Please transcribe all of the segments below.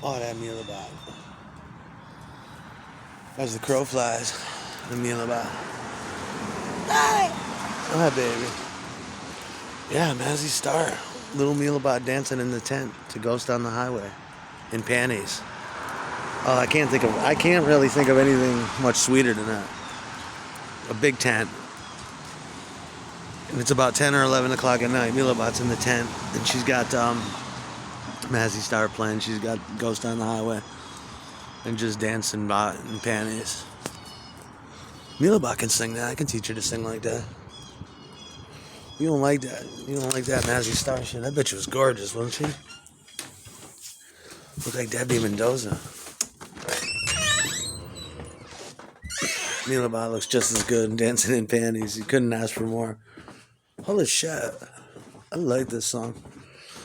Oh, that meal about. As the crow flies, the meal about. Hi! Hi, baby. Yeah, Mazzy Star. Little meal about dancing in the tent to Ghost on the Highway in panties. Oh, I can't really think of anything much sweeter than that. A big tent. And it's about 10 or 11 o'clock at night. Milabot's in the tent. And she's got Mazzy Star playing. She's got Ghost on the Highway. And just dancing about in panties. Milabot can sing that. I can teach her to sing like that. You don't like that. You don't like that Mazzy Star shit. That bitch was gorgeous, wasn't she? Looked like Debbie Mendoza. Milabot looks just as good dancing in panties. You couldn't ask for more. Holy shit. I like this song.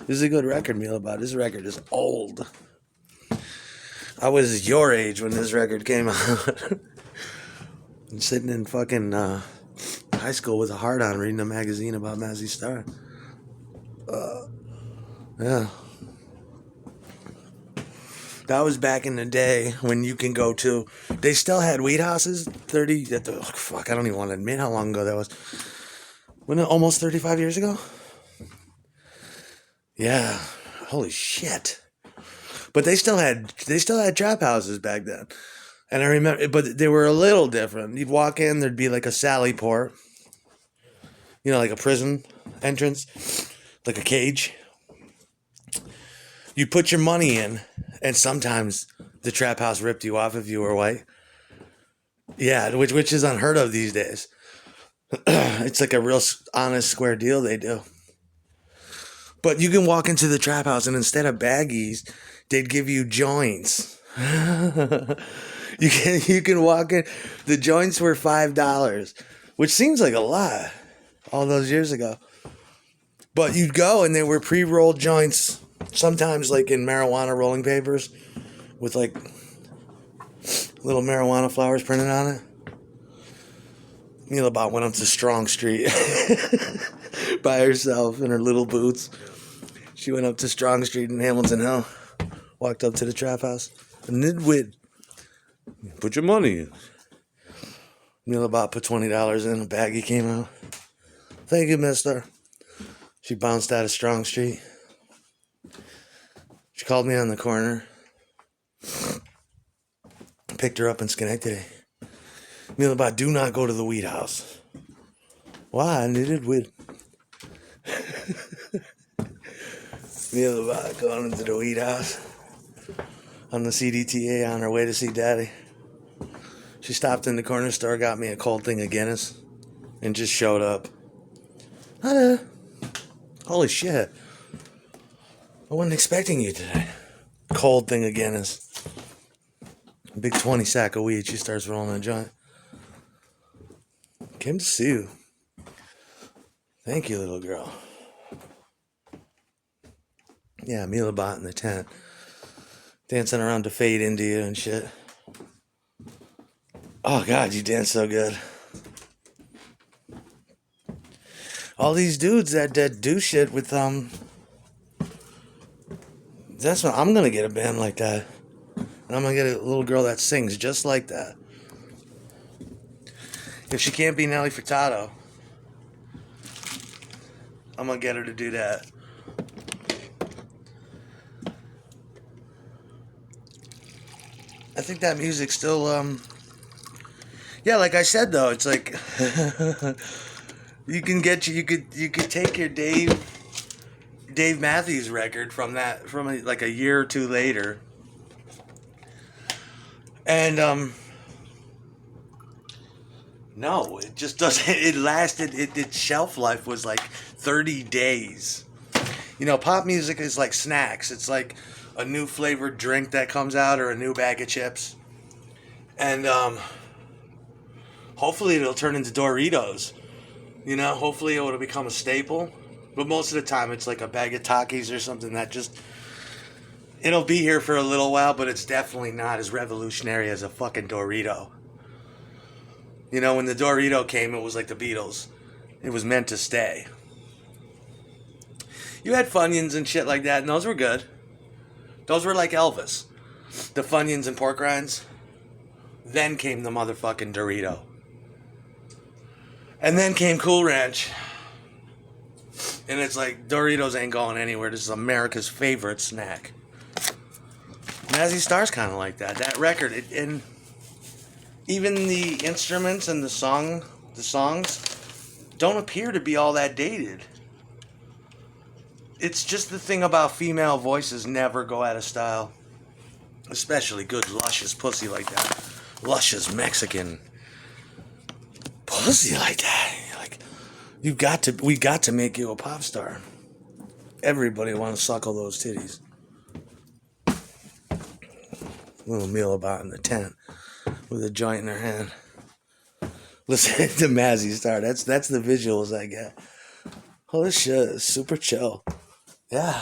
This is a good record, Milabot. This record is old. I was your age when this record came out. I'm sitting in fucking high school with a heart on reading a magazine about Mazzy Star. Yeah. That was back in the day when you can go to... They still had weed houses. I don't even want to admit how long ago that was. Wasn't it almost 35 years ago? Yeah. Holy shit. But they still had trap houses back then. And I remember, but they were a little different. You'd walk in, there'd be like a sally port. You know, like a prison entrance. Like a cage. You put your money in, and sometimes the trap house ripped you off if you were white. Yeah, which is unheard of these days. It's like a real honest, square deal they do. But you can walk into the trap house, and instead of baggies, they'd give you joints. You can walk in. The joints were $5, which seems like a lot all those years ago. But you'd go, and they were pre-rolled joints. Sometimes like in marijuana rolling papers with like little marijuana flowers printed on it. Milabot went up to Strong Street by herself in her little boots. She went up to Strong Street in Hamilton Hill, walked up to the trap house, and Nidwid, put your money in. Milabot put $20 in, a baggie came out. Thank you, mister. She bounced out of Strong Street. She called me on the corner. Picked her up in Schenectady. Milabot, do not go to the weed house. Why? I needed weed. Milabot going into the weed house on the CDTA on her way to see Daddy. She stopped in the corner store, got me a cold thing of Guinness, and just showed up. Hello. Holy shit. I wasn't expecting you today. Cold thing of Guinness. Big 20 sack of weed. She starts rolling a joint. Came to see you. Thank you, little girl. Yeah, Milabot in the tent. Dancing around to Fade India and shit. Oh, God, you dance so good. All these dudes that do shit with, That's what I'm gonna get a band like that. And I'm gonna get a little girl that sings just like that. If she can't be Nelly Furtado, I'm gonna get her to do that. I think that music's still, yeah, like I said though, it's like you could take your Dave Matthews record from like a year or two later, and no, it just doesn't. It lasted. Its shelf life was like 30 days. You know, pop music is like snacks. It's like a new flavored drink that comes out or a new bag of chips, and hopefully it'll turn into Doritos. You know, hopefully it'll become a staple. But most of the time it's like a bag of Takis or something that just... It'll be here for a little while, but it's definitely not as revolutionary as a fucking Dorito. You know, when the Dorito came, it was like the Beatles. It was meant to stay. You had Funyuns and shit like that, and those were good. Those were like Elvis. The Funyuns and pork rinds. Then came the motherfucking Dorito. And then came Cool Ranch. And it's like, Doritos ain't going anywhere. This is America's favorite snack. Mazzy Star's kind of like that. That record, and even the instruments and the songs don't appear to be all that dated. It's just the thing about female voices never go out of style. Especially good, luscious pussy like that. Luscious Mexican pussy like that. Like, we got to make you a pop star. Everybody want to suckle those titties. Little meal about in the tent with a joint in their hand. Listen to Mazzy Star. That's the visuals I get. Holy shit, super chill. Yeah.